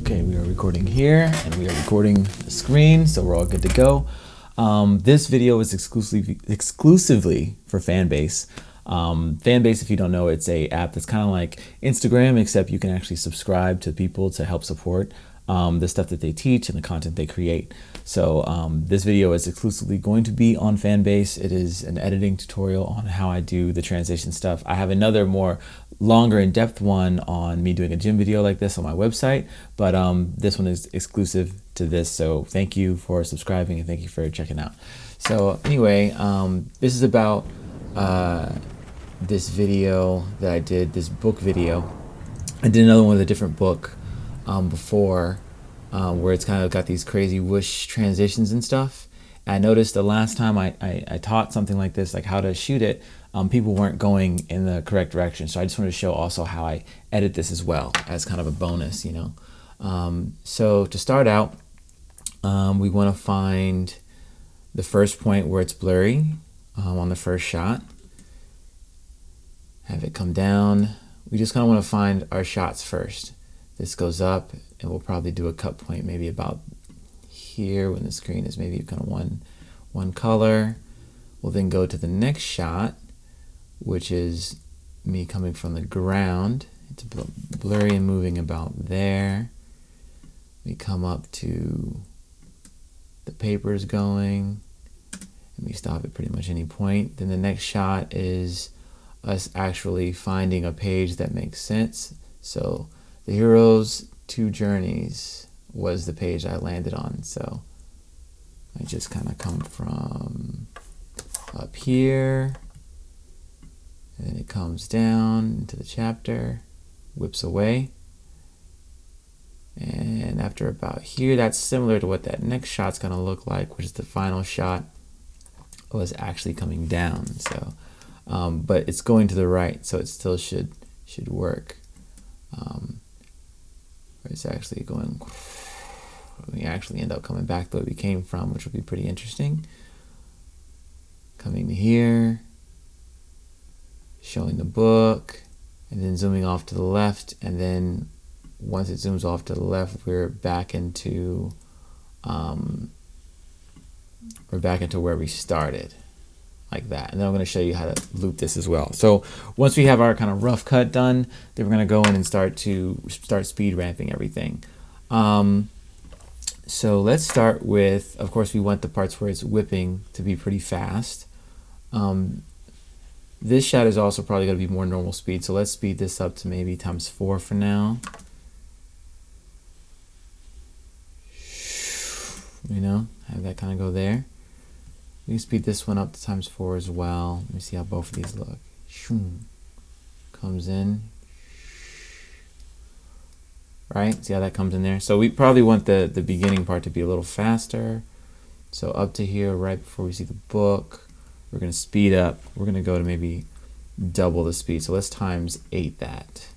Okay, we are recording here and we are recording the screen, so we're all good to go. This video is exclusively for Fanbase. Fanbase, if you don't know, it's a app that's kind of like Instagram, except you can actually subscribe to people to help support the stuff that they teach and the content they create. So this video is exclusively going to be on Fanbase. It is an editing tutorial on how I do the transition stuff. I have another more longer in-depth one on me doing a gym video like this on my website, but this one is exclusive to this. So thank you for subscribing and thank you for checking out. So anyway, this is about this video that I did, this book video. I did another one with a different book before, where it's kind of got these crazy whoosh transitions and stuff. And I noticed the last time I taught something like this, like how to shoot it, people weren't going in the correct direction. So I just wanted to show also how I edit this as well as kind of a bonus, you know. So to start out, we want to find the first point where it's blurry on the first shot. Have it come down. We just kind of want to find our shots first. This goes up and we'll probably do a cut point maybe about here when the screen is maybe kind of one color. We'll then go to the next shot, which is me coming from the ground. It's blurry and moving about there. We come up to the papers going and we stop at pretty much any point. Then the next shot is us actually finding a page that makes sense. So the Hero's Two Journeys was the page I landed on. So I just kind of come from up here, and then it comes down into the chapter, whips away. And after about here, that's similar to what that next shot's gonna look like, which is the final shot was actually coming down. So, but it's going to the right, so it still should work. It's actually going, we actually end up coming back the way we came from, which will be pretty interesting. Coming here, showing the book, and then zooming off to the left, and then once it zooms off to the left, we're back into where we started, like that. And then I'm going to show you how to loop this as well. So once we have our kind of rough cut done, then we're going to go in and start speed ramping everything. So let's start with, of course, we want the parts where it's whipping to be pretty fast. This shot is also probably going to be more normal speed, so let's speed this up to maybe ×4 for now. You know, have that kind of go there. We can speed this one up to ×4 as well. Let me see how both of these look. Comes in. Right? See how that comes in there? So we probably want the beginning part to be a little faster. So up to here, right before we see the book, we're going to speed up. We're going to go to maybe double the speed. So let's ×8 that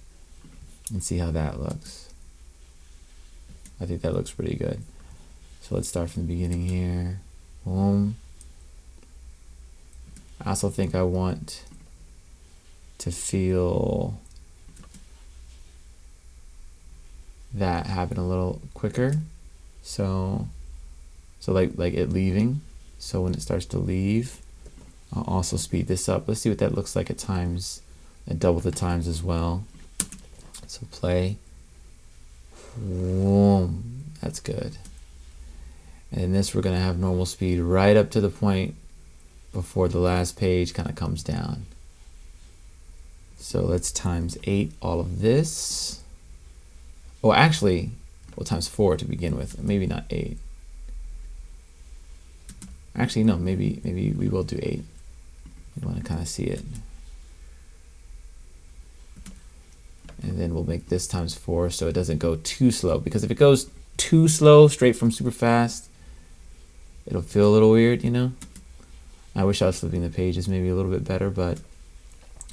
and see how that looks. I think that looks pretty good. So let's start from the beginning here. Boom. I also think I want to feel that happen a little quicker. So like it leaving. So when it starts to leave, I'll also speed this up. Let's see what that looks like at double the times as well. So play. Boom. That's good. And in this, we're going to have normal speed right up to the point before the last page kind of comes down. So let's ×8 all of this. Oh, actually, well, ×4 to begin with. Maybe not 8. Actually, no, maybe we will do 8. You want to kind of see it. And then we'll make this ×4 so it doesn't go too slow. Because if it goes too slow, straight from super fast, it'll feel a little weird, you know? I wish I was flipping the pages maybe a little bit better, but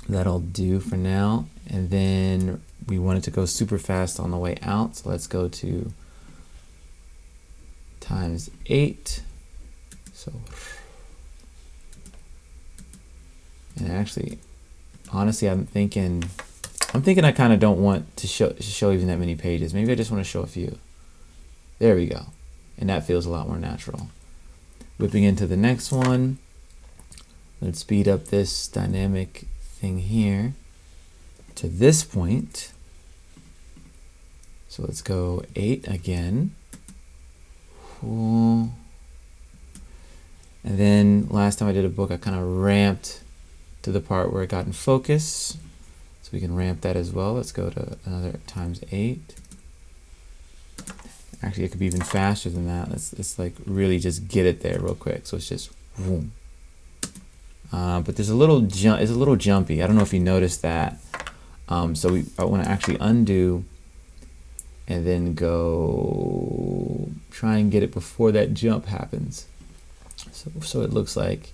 that'll do for now. And then we want it to go super fast on the way out. So let's go to ×8. So, and actually, honestly, I'm thinking I'm thinking I kind of don't want to show even that many pages. Maybe I just want to show a few. There we go. And that feels a lot more natural. Whipping into the next one. Let's speed up this dynamic thing here to this point. So let's go 8 again. Cool. And then last time I did a book, I kind of ramped to the part where it got in focus. So we can ramp that as well. Let's go to another times 8. Actually, it could be even faster than that. Let's like really just get it there real quick. So it's just boom. But there's a little jump. It's a little jumpy. I don't know if you noticed that. So I want to actually undo and then go try and get it before that jump happens. So it looks like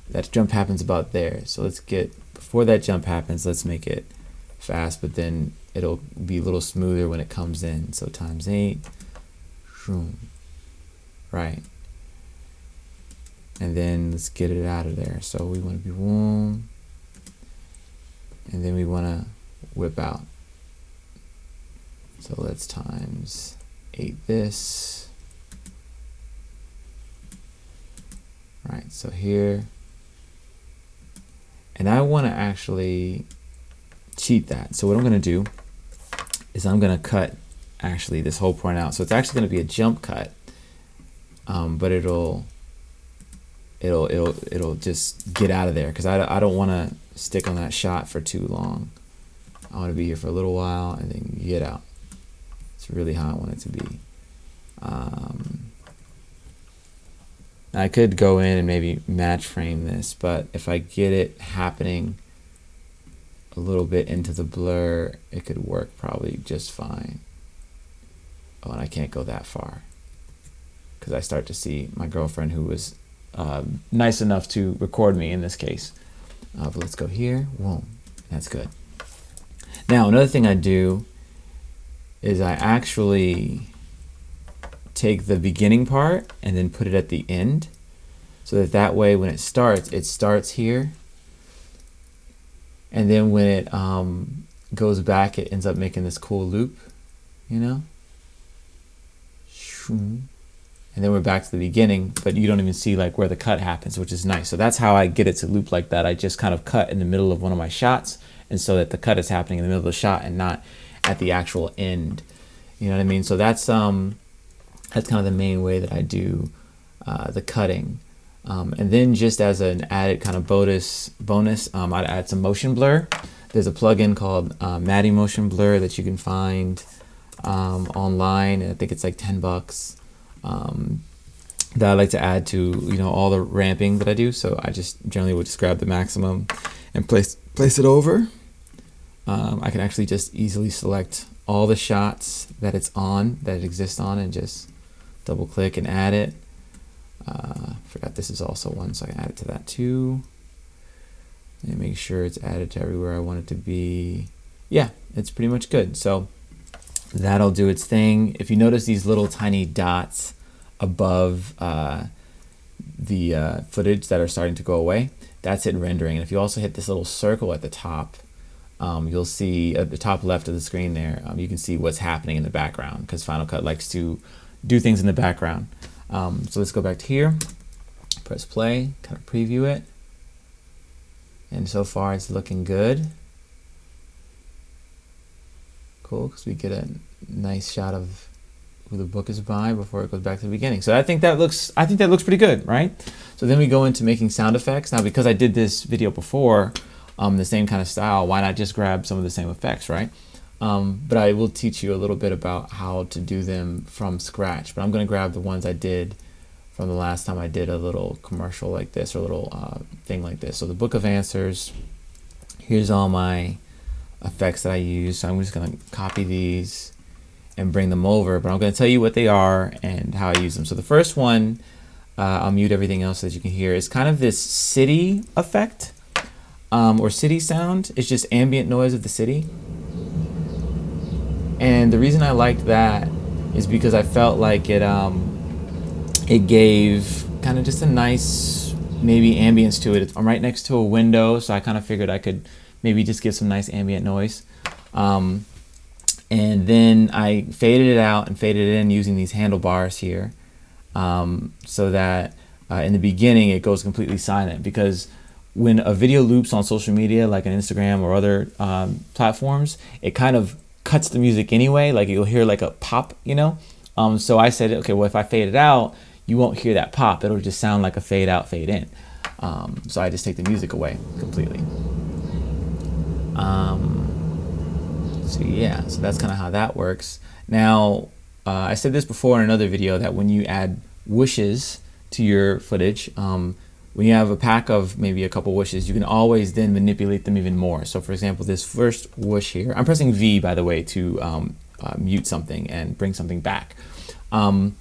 that jump happens about there. So let's get, before that jump happens, let's make it fast, but then it'll be a little smoother when it comes in. So times 8, right. And then let's get it out of there. So we want to be boom, and then we want to whip out. So let's times 8 this. Right, so here, and I want to actually cheat that. So what I'm going to do is I'm going to cut actually this whole point out. So it's actually going to be a jump cut, but it'll just get out of there because I don't want to stick on that shot for too long. I want to be here for a little while and then get out. It's really how I want it to be. I could go in and maybe match frame this, but if I get it happening a little bit into the blur, it could work probably just fine. Oh, and I can't go that far because I start to see my girlfriend, who was nice enough to record me in this case. But let's go here. Whoa, that's good. Now, another thing I do is I actually take the beginning part and then put it at the end, so that way when it starts here, and then when it goes back, it ends up making this cool loop, you know, and then we're back to the beginning, but you don't even see like where the cut happens, which is nice. So that's how I get it to loop like that. I just kind of cut in the middle of one of my shots, and so that the cut is happening in the middle of the shot and not at the actual end, you know what I mean? So that's kind of the main way that I do the cutting. And then just as an added kind of bonus, I'd add some motion blur. There's a plugin called Matty Motion Blur that you can find online. I think it's like $10 that I like to add to, you know, all the ramping that I do. So I just generally would just grab the maximum and place it over. I can actually just easily select all the shots that it exists on, and just double click and add it. Forgot this is also one, so I can add it to that too. And make sure it's added to everywhere I want it to be. Yeah, it's pretty much good. So that'll do its thing. If you notice these little tiny dots above the footage that are starting to go away, that's it rendering. And if you also hit this little circle at the top, you'll see at the top left of the screen there, you can see what's happening in the background, because Final Cut likes to do things in the background. So let's go back to here, press play, kind of preview it. And so far it's looking good. Cool, because we get a nice shot of who the book is by before it goes back to the beginning. So I think that looks pretty good, right? So then we go into making sound effects. Now, because I did this video before, the same kind of style, why not just grab some of the same effects, right? But I will teach you a little bit about how to do them from scratch. But I'm going to grab the ones I did from the last time I did a little commercial like this, or a little thing like this. So the Book of Answers, here's all my effects that I use. So I'm just going to copy these and bring them over, but I'm going to tell you what they are and how I use them. So the first one, I'll mute everything else so that you can hear, is kind of this city effect, or city sound. It's just ambient noise of the city. And the reason I liked that is because I felt like it gave kind of just a nice maybe ambience to it. I'm right next to a window, so I kind of figured I could maybe just give some nice ambient noise. And then I faded it out and faded it in using these handlebars here, so that in the beginning it goes completely silent, because when a video loops on social media like an Instagram or other platforms, it kind of cuts the music anyway. Like you'll hear like a pop, you know. So I said, okay, well, if I fade it out, you won't hear that pop. It'll just sound like a fade out, fade in. So I just take the music away completely. So yeah, so that's kind of how that works. Now, I said this before in another video that when you add whooshes to your footage, when you have a pack of maybe a couple whooshes, you can always then manipulate them even more. So for example, this first whoosh here, I'm pressing V, by the way, to mute something and bring something back. On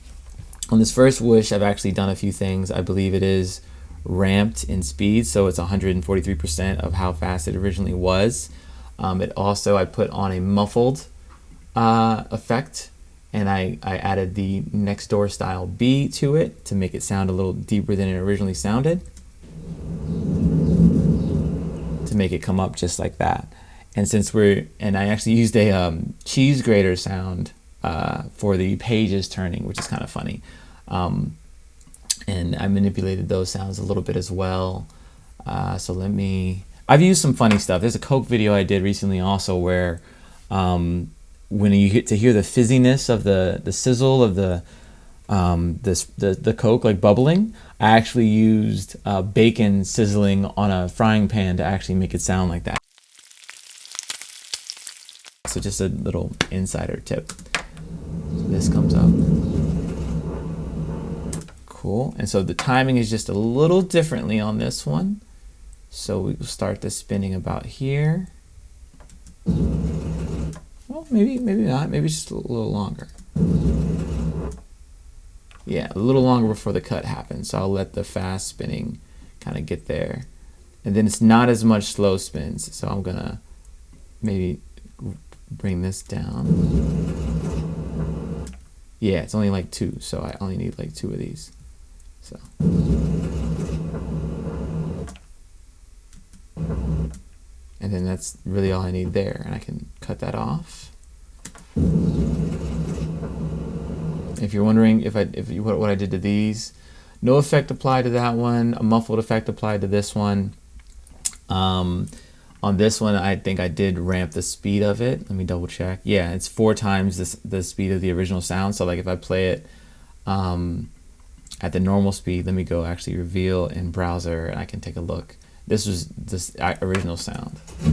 this first whoosh, I've actually done a few things. I believe it is ramped in speed, so it's 143% of how fast it originally was. It also, I put on a muffled effect, and I added the next door style B to it to make it sound a little deeper than it originally sounded, to make it come up just like that. And since and I actually used a cheese grater sound for the pages turning, which is kind of funny. And I manipulated those sounds a little bit as well. So I've used some funny stuff. There's a Coke video I did recently also where when you get to hear the fizziness of the sizzle of the Coke like bubbling, I actually used bacon sizzling on a frying pan to actually make it sound like that. So just a little insider tip. So this comes up. Cool. And so the timing is just a little differently on this one. So we will start the spinning about here. Well, maybe not. Maybe just a little longer. Yeah, a little longer before the cut happens. So I'll let the fast spinning kind of get there. And then it's not as much slow spins. So I'm going to maybe bring this down. Yeah, it's only like 2. So I only need like 2 of these. So. And then that's really all I need there, and I can cut that off. If you're wondering what I did to these, no effect applied to that one, a muffled effect applied to this one. On this one, I think I did ramp the speed of it. Let me double check. Yeah, it's 4 times the speed of the original sound. So like if I play it at the normal speed, let me go actually reveal in browser, and I can take a look. This was this original sound. See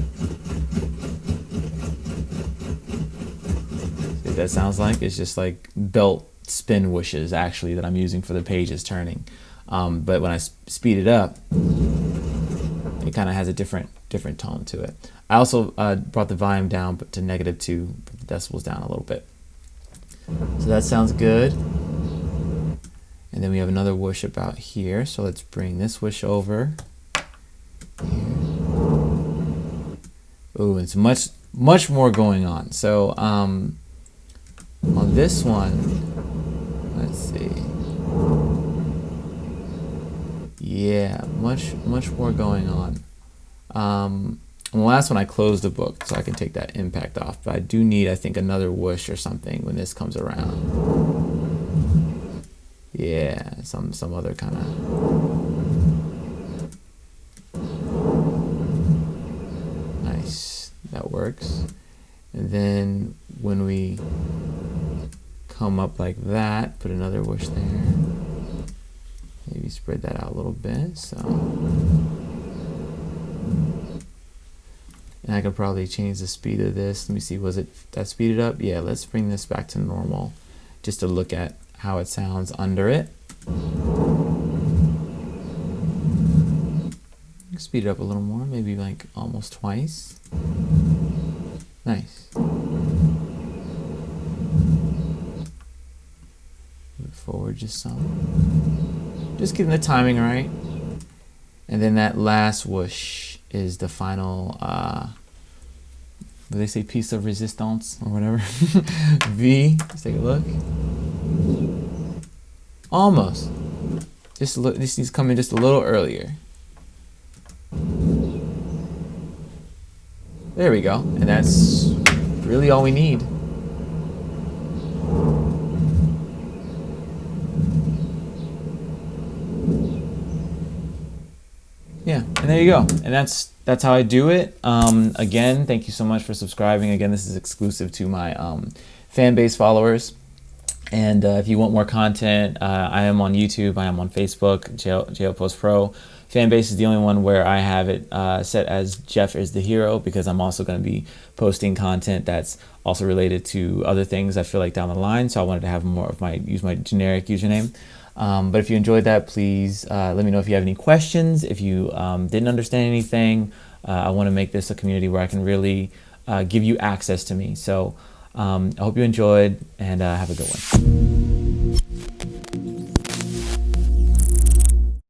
what that sounds like? It's just like belt spin whooshes actually that I'm using for the pages turning. But when I speed it up, it kind of has a different tone to it. I also brought the volume down to -2, put the decibels down a little bit. So that sounds good. And then we have another whoosh about here. So let's bring this whoosh over. Oh, it's much more going on. So on this one, let's see. Yeah, much more going on. On the last one I closed the book so I can take that impact off, but I do need, I think, another whoosh or something when this comes around. Yeah, some other kind of. Nice, that works. And then when we come up like that, put another whoosh there. Maybe spread that out a little bit. So, and I could probably change the speed of this. Let me see, was it that speeded up? Yeah, let's bring this back to normal just to look at how it sounds under it. Speed it up a little more, maybe like almost twice. Nice. Move forward just some. Just getting the timing right. And then that last whoosh is the final, what do they say, piece of resistance or whatever? V, let's take a look. Almost. Just a little, this needs to come in just a little earlier. There we go. And that's really all we need. Yeah, and there you go. And that's how I do it. Again, thank you so much for subscribing. Again, this is exclusive to my Fanbase followers. And if you want more content, I am on YouTube, I am on Facebook, JL Post Pro. Fanbase is the only one where I have it set as Jeff is the hero, because I'm also going to be posting content that's also related to other things I feel like down the line. So I wanted to have more of use my generic username. But if you enjoyed that, please let me know if you have any questions. If you didn't understand anything, I want to make this a community where I can really give you access to me. So I hope you enjoyed, and have a good one.